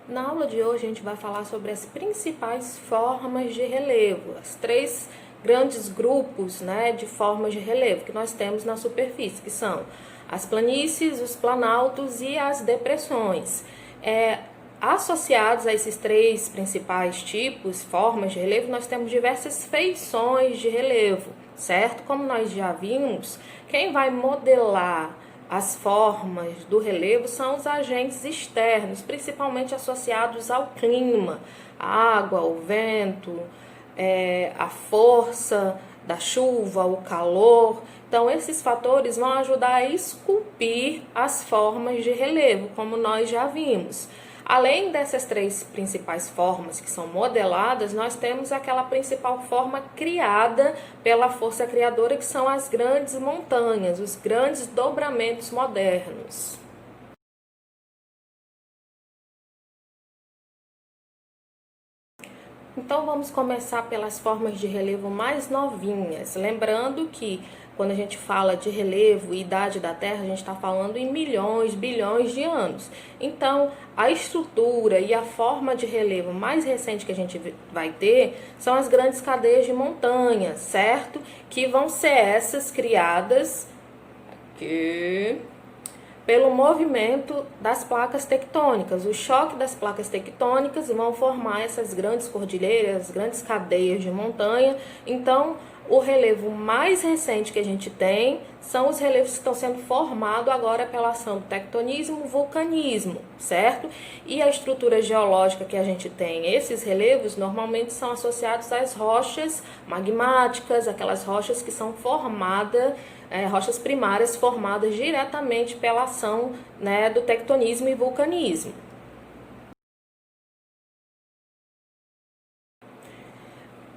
Na aula de hoje a gente vai falar sobre as principais formas de relevo, as três grandes grupos, de formas de relevo que nós temos na superfície, que são as planícies, os planaltos e as depressões. Associados a esses três principais tipos, formas de relevo, nós temos diversas feições de relevo, certo? Como nós já vimos, quem vai modelar as formas do relevo são os agentes externos, principalmente associados ao clima, a água, o vento, a força da chuva, o calor. Então, esses fatores vão ajudar a esculpir as formas de relevo, como nós já vimos. Além dessas três principais formas que são modeladas, nós temos aquela principal forma criada pela força criadora, que são as grandes montanhas, os grandes dobramentos modernos. Então vamos começar pelas formas de relevo mais novinhas. Lembrando que quando a gente fala de relevo e idade da Terra, a gente está falando em milhões, bilhões de anos. Então, a estrutura e a forma de relevo mais recente que a gente vai ter são as grandes cadeias de montanhas, certo? Que vão ser essas criadas aqui pelo movimento das placas tectônicas. O choque das placas tectônicas vão formar essas grandes cordilheiras, grandes cadeias de montanha. Então, o relevo mais recente que a gente tem são os relevos que estão sendo formados agora pela ação do tectonismo, vulcanismo, certo? E a estrutura geológica que a gente tem, esses relevos normalmente são associados às rochas magmáticas, aquelas rochas que são formadas, rochas primárias formadas diretamente pela ação do tectonismo e vulcanismo.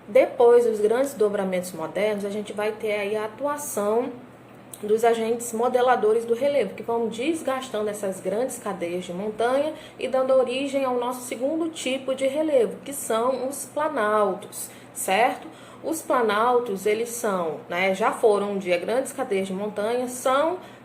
Depois dos grandes dobramentos modernos, a gente vai ter aí a atuação dos agentes modeladores do relevo, que vão desgastando essas grandes cadeias de montanha e dando origem ao nosso segundo tipo de relevo, que são os planaltos, certo? Os planaltos, eles são, já foram um dia grandes cadeias de montanha,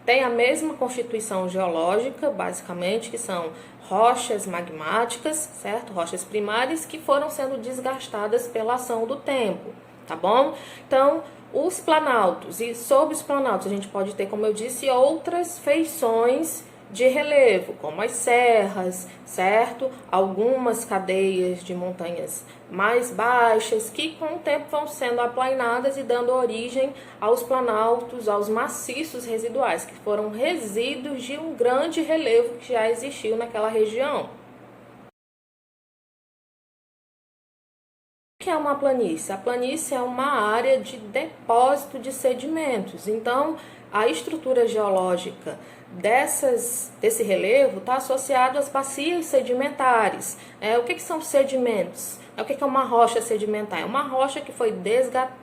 têm a mesma constituição geológica, basicamente, que são rochas magmáticas, certo? Rochas primárias que foram sendo desgastadas pela ação do tempo, tá bom? Então, os planaltos, e sob os planaltos a gente pode ter, como eu disse, outras feições de relevo, como as serras, certo? Algumas cadeias de montanhas mais baixas que com o tempo vão sendo aplainadas e dando origem aos planaltos, aos maciços residuais, que foram resíduos de um grande relevo que já existiu naquela região. O que é uma planície? A planície é uma área de depósito de sedimentos. Então, a estrutura geológica desse relevo está associado às bacias sedimentares. O que são sedimentos? O que é uma rocha sedimentar? É uma rocha que foi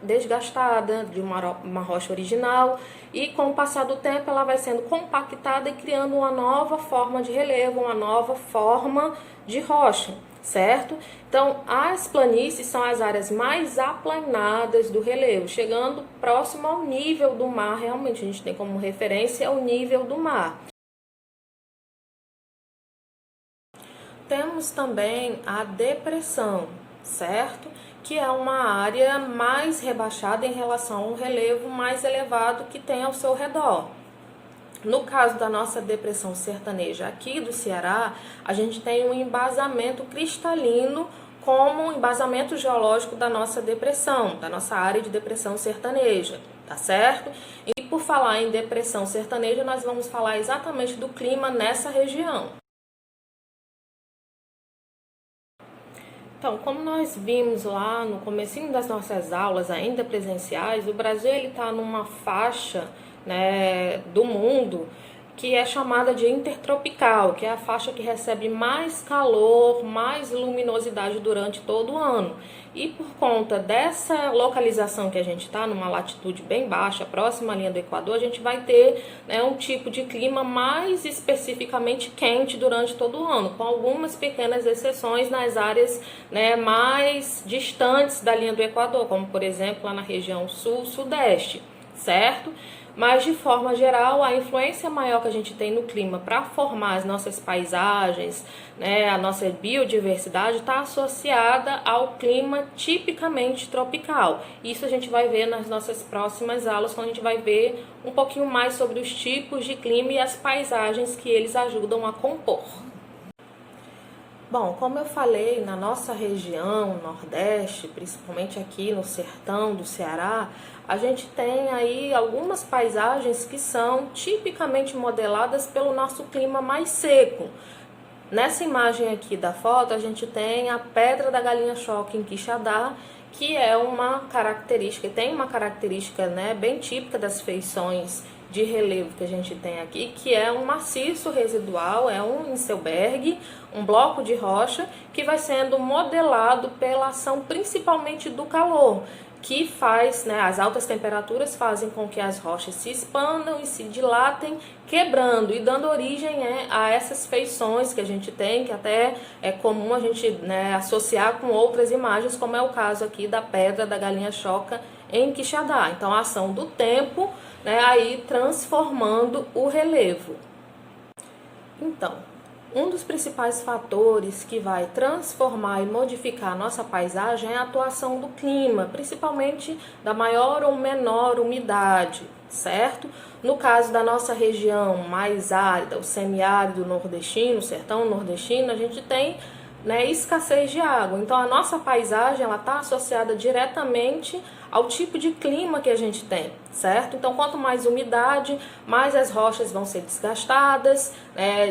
desgastada de uma rocha original e com o passar do tempo ela vai sendo compactada e criando uma nova forma de relevo, uma nova forma de rocha, certo? Então, as planícies são as áreas mais aplanadas do relevo, chegando próximo ao nível do mar. Realmente, a gente tem como referência o nível do mar. Temos também a depressão, certo? Que é uma área mais rebaixada em relação ao relevo mais elevado que tem ao seu redor. No caso da nossa depressão sertaneja aqui do Ceará, a gente tem um embasamento cristalino como um embasamento geológico da nossa depressão, da nossa área de depressão sertaneja, tá certo? E por falar em depressão sertaneja, nós vamos falar exatamente do clima nessa região. Então, como nós vimos lá no comecinho das nossas aulas, ainda presenciais, o Brasil está numa faixa do mundo que é chamada de intertropical, que é a faixa que recebe mais calor, mais luminosidade durante todo o ano. E por conta dessa localização que a gente está, numa latitude bem baixa, próxima à linha do Equador, a gente vai ter um tipo de clima mais especificamente quente durante todo o ano, com algumas pequenas exceções nas áreas mais distantes da linha do Equador, como por exemplo lá na região sul-sudeste, certo? Mas, de forma geral, a influência maior que a gente tem no clima para formar as nossas paisagens, né, a nossa biodiversidade, está associada ao clima tipicamente tropical. Isso a gente vai ver nas nossas próximas aulas, quando a gente vai ver um pouquinho mais sobre os tipos de clima e as paisagens que eles ajudam a compor. Bom, como eu falei, na nossa região, Nordeste, principalmente aqui no sertão do Ceará, a gente tem aí algumas paisagens que são tipicamente modeladas pelo nosso clima mais seco. Nessa imagem aqui da foto, a gente tem a Pedra da Galinha-Choque em Quixadá, que é uma característica, tem uma característica, né, bem típica das feições de relevo que a gente tem aqui, que é um maciço residual, é um iceberg, um bloco de rocha que vai sendo modelado pela ação principalmente do calor, que faz, né, as altas temperaturas fazem com que as rochas se expandam e se dilatem, quebrando e dando origem a essas feições que a gente tem, que até é comum a gente, né, associar com outras imagens, como é o caso aqui da Pedra da Galinha-Choca em Quixadá. Então, a ação do tempo, né, aí transformando o relevo. Então, um dos principais fatores que vai transformar e modificar a nossa paisagem é a atuação do clima, principalmente da maior ou menor umidade, certo? No caso da nossa região mais árida, o semiárido nordestino, o sertão nordestino, a gente tem, né, escassez de água. Então, a nossa paisagem está associada diretamente ao tipo de clima que a gente tem, certo? Então, quanto mais umidade, mais as rochas vão ser desgastadas,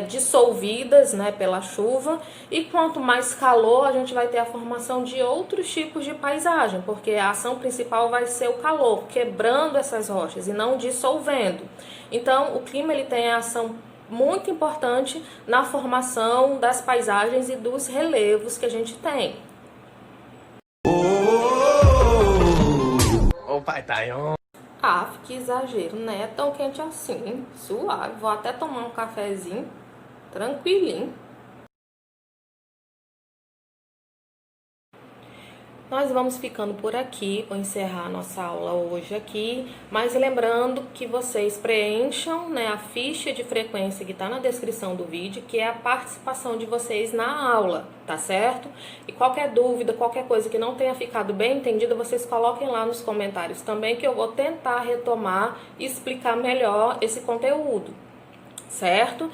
dissolvidas, né, pela chuva, e quanto mais calor, a gente vai ter a formação de outros tipos de paisagem, porque a ação principal vai ser o calor, quebrando essas rochas e não dissolvendo. Então, o clima ele tem a ação muito importante na formação das paisagens e dos relevos que a gente tem. Ô pai Tayon. Ah, que exagero, né? É tão quente assim, suave. Vou até tomar um cafezinho, tranquilinho. Nós vamos ficando por aqui, vou encerrar a nossa aula hoje aqui, mas lembrando que vocês preencham, né, a ficha de frequência que está na descrição do vídeo, que é a participação de vocês na aula, tá certo? E qualquer dúvida, qualquer coisa que não tenha ficado bem entendida, vocês coloquem lá nos comentários também, que eu vou tentar retomar e explicar melhor esse conteúdo, certo?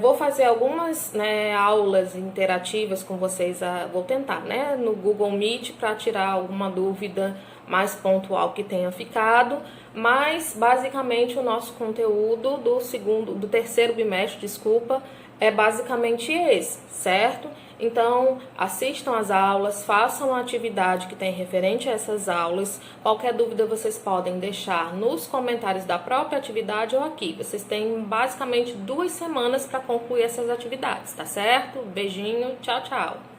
Vou fazer algumas, né, aulas interativas com vocês, vou tentar, né, no Google Meet para tirar alguma dúvida mais pontual que tenha ficado, mas basicamente o nosso conteúdo do terceiro bimestre, desculpa, é basicamente esse, certo? Então, assistam às aulas, façam a atividade que tem referente a essas aulas. Qualquer dúvida vocês podem deixar nos comentários da própria atividade ou aqui. Vocês têm basicamente 2 semanas para concluir essas atividades, tá certo? Beijinho, tchau, tchau!